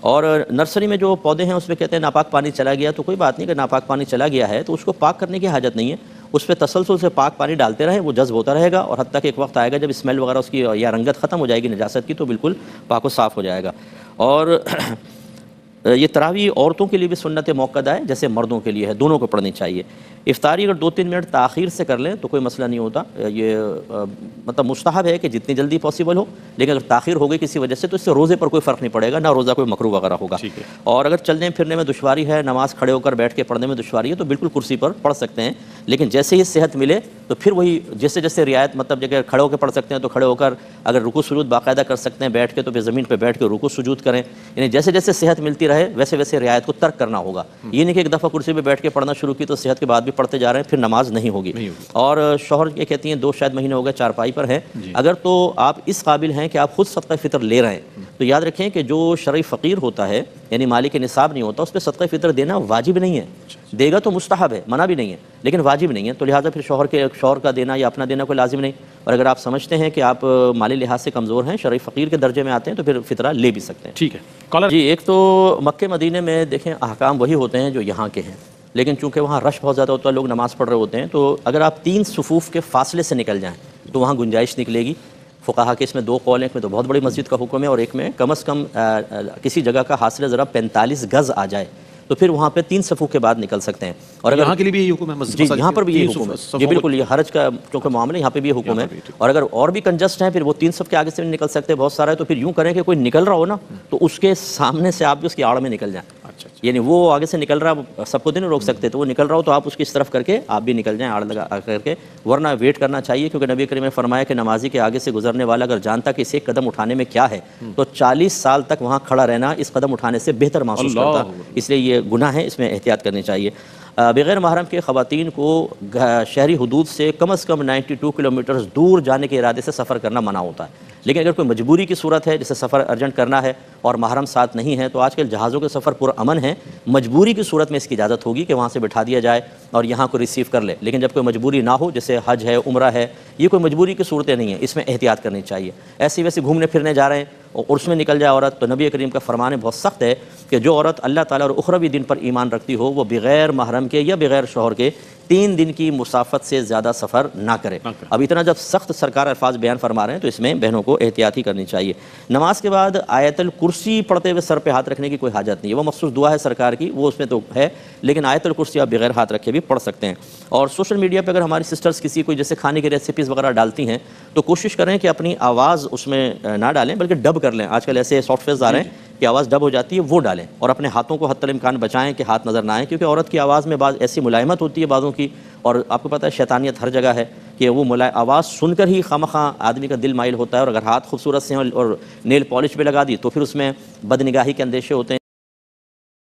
اور نرسری میں جو پودے ہیں اس میں کہتے ہیں ناپاک پانی چلا گیا، تو کوئی بات نہیں کہ ناپاک پانی چلا گیا ہے تو اس کو پاک کرنے کی حاجت نہیں ہے، اس پہ تسلسل سے پاک پانی ڈالتے رہیں، وہ جذب ہوتا رہے گا، اور حتیٰ کہ ایک وقت آئے گا جب اسمیل وغیرہ اس کی یا رنگت ختم ہو جائے گی نجاست کی تو بالکل پاک و صاف ہو جائے گا۔ اور یہ تراویح عورتوں کے لیے بھی سنت موقدہ ہے جیسے مردوں کے لیے ہے، دونوں کو پڑھنی چاہیے۔ افطاری اگر 2-3 منٹ تاخیر سے کر لیں تو کوئی مسئلہ نہیں ہوتا، یہ مطلب مستحب ہے کہ جتنی جلدی پاسبل ہو، لیکن اگر تاخیر ہو گئی کسی وجہ سے تو اس سے روزے پر کوئی فرق نہیں پڑے گا، نہ روزہ کوئی مکروہ وغیرہ ہوگا۔ اور اگر چلنے پھرنے میں دشواری ہے، نماز کھڑے ہو کر بیٹھ کے پڑھنے میں دشواری ہے تو بالکل کرسی پر پڑھ سکتے ہیں، لیکن جیسے ہی صحت ملے تو پھر وہی جیسے جیسے رعایت، مطلب جگہ کھڑے ہو کے پڑھ سکتے ہیں تو کھڑے ہو کر، اگر رکوع سجود باقاعدہ کر سکتے ہیں بیٹھ کے تو پھر زمین پہ بیٹھ کے رکوع سجود کریں، یعنی جیسے جیسے صحت ملتی رہے ویسے ویسے رعایت کو ترک کرنا ہوگا۔ یہ نہیں کہ ایک دفعہ کرسی پہ بیٹھ کے پڑھنا شروع کی تو صحت کے بعد بھی پڑھتے جا رہے ہیں، پھر نماز نہیں ہوگی۔ اور شوہر یہ کہتی ہیں 2 شاید مہینے ہو گئے چارپائی پر ہیں، اگر تو آپ اس قابل ہیں کہ آپ خود صدقہ فطر لے رہے ہیں تو یاد رکھیں کہ جو شرعی فقیر ہوتا ہے یعنی مالک نصاب نہیں ہوتا، اس پہ صدقہ فطر دینا واجب نہیں ہے، دے گا تو مستحب ہے، منع بھی نہیں ہے لیکن واجب نہیں ہے، تو لہٰذا پھر شوہر کا دینا یا اپنا دینا کوئی لازم نہیں۔ اور اگر آپ سمجھتے ہیں کہ آپ مالی لحاظ سے کمزور ہیں، شرعی فقیر کے درجے میں آتے ہیں تو پھر فطرہ لے بھی سکتے ہیں۔ ٹھیک ہے کالر جی، ایک تو مکہ مدینے میں دیکھیں احکام وہی ہوتے ہیں جو یہاں کے ہیں، لیکن چونکہ وہاں رش بہت زیادہ ہوتا ہے، لوگ نماز پڑھ رہے ہوتے ہیں، تو اگر آپ 3 صفوف کے فاصلے سے نکل جائیں تو وہاں گنجائش نکلے گی۔ فقہا کے اس میں 2 قول ہیں، ایک میں تو بہت بڑی مسجد کا حکم ہے اور ایک میں کم از کم کسی جگہ کا حاصل ذرا 45 گز آ جائے تو پھر وہاں پہ 3 صفوں کے بعد نکل سکتے ہیں۔ اور اگر یہاں کے لیے بھی یہی حکم ہے مسجد؟ جی، یہاں پر بھی یہی حکم ہے جی، بالکل، یہ حرج کا چونکہ معاملہ یہاں پہ بھی حکم ہے۔ اور اگر اور بھی کنجسٹ ہیں پھر وہ 3 صف کے آگے سے نہیں نکل سکتے، بہت سارا ہے، تو پھر یوں کریں کہ کوئی نکل رہا ہو نا تو اس کے سامنے سے آپ بھی اس کی آڑ میں نکل جائیں، یعنی وہ آگے سے نکل رہا، سب کو نہیں روک سکتے، تو وہ نکل رہا ہو تو آپ اس کی اس طرف کر کے آپ بھی نکل جائیں آڑ لگا کر کے، ورنہ ویٹ کرنا چاہیے، کیونکہ نبی کریم نے فرمایا کہ نمازی کے آگے سے گزرنے والا اگر جانتا کہ اسے قدم اٹھانے میں کیا ہے تو 40 سال تک وہاں کھڑا رہنا اس قدم اٹھانے سے بہتر محسوس کرتا، اس لیے یہ گناہ ہے، اس میں احتیاط کرنی چاہیے۔ بغیر محرم کے خواتین کو شہری حدود سے کم از کم 92 کلومیٹر دور جانے کے ارادے سے سفر کرنا منع ہوتا ہے، لیکن اگر کوئی مجبوری کی صورت ہے جیسے سفر ارجنٹ کرنا ہے اور محرم ساتھ نہیں ہے تو آج کل جہازوں کے سفر پر امن ہے، مجبوری کی صورت میں اس کی اجازت ہوگی کہ وہاں سے بٹھا دیا جائے اور یہاں کو ریسیو کر لے، لیکن جب کوئی مجبوری نہ ہو جیسے حج ہے، عمرہ ہے، یہ کوئی مجبوری کی صورتیں نہیں ہیں، اس میں احتیاط کرنی چاہیے۔ ایسے ویسے گھومنے پھرنے جا رہے ہیں اور عرس میں نکل جائے عورت تو نبی کریم کا فرمان بہت سخت ہے کہ جو عورت اللہ تعالیٰ اور اخروی دن پر ایمان رکھتی ہو وہ بغیر محرم کے یا بغیر شوہر کے 3 دن کی مسافت سے زیادہ سفر نہ کرے۔ اب اتنا جب سخت سرکار الفاظ بیان فرما رہے ہیں تو اس میں بہنوں کو احتیاطی کرنی چاہیے۔ نماز کے بعد آیت الکرسی پڑھتے ہوئے سر پہ ہاتھ رکھنے کی کوئی حاجت نہیں ہے، وہ مخصوص دعا ہے سرکار کی، وہ اس میں تو ہے، لیکن آیت الکرسی آپ بغیر ہاتھ رکھے بھی پڑھ سکتے ہیں۔ اور سوشل میڈیا پہ اگر ہماری سسٹرز کسی کوئی جیسے کھانے کی ریسیپیز وغیرہ ڈالتی ہیں تو کوشش کریں کہ اپنی آواز اس میں نہ ڈالیں بلکہ ڈب کر لیں، آج کل ایسے سافٹ ویئرز آ رہے ہیں کہ آواز ڈب ہو جاتی ہے، وہ ڈالیں، اور اپنے ہاتھوں کو حتی الامکان بچائیں کہ ہاتھ نظر نہ آئیں، کیونکہ عورت کی آواز میں بعض ایسی ملائمت ہوتی ہے بعضوں کی، اور آپ کو پتہ ہے شیطانیت ہر جگہ ہے کہ وہ آواز سن کر ہی خواہ آدمی کا دل مائل ہوتا ہے، اور اگر ہاتھ خوبصورت سے ہیں اور نیل پالش پہ لگا دی تو پھر اس میں بد نگاہی کے اندیشے ہوتے ہیں۔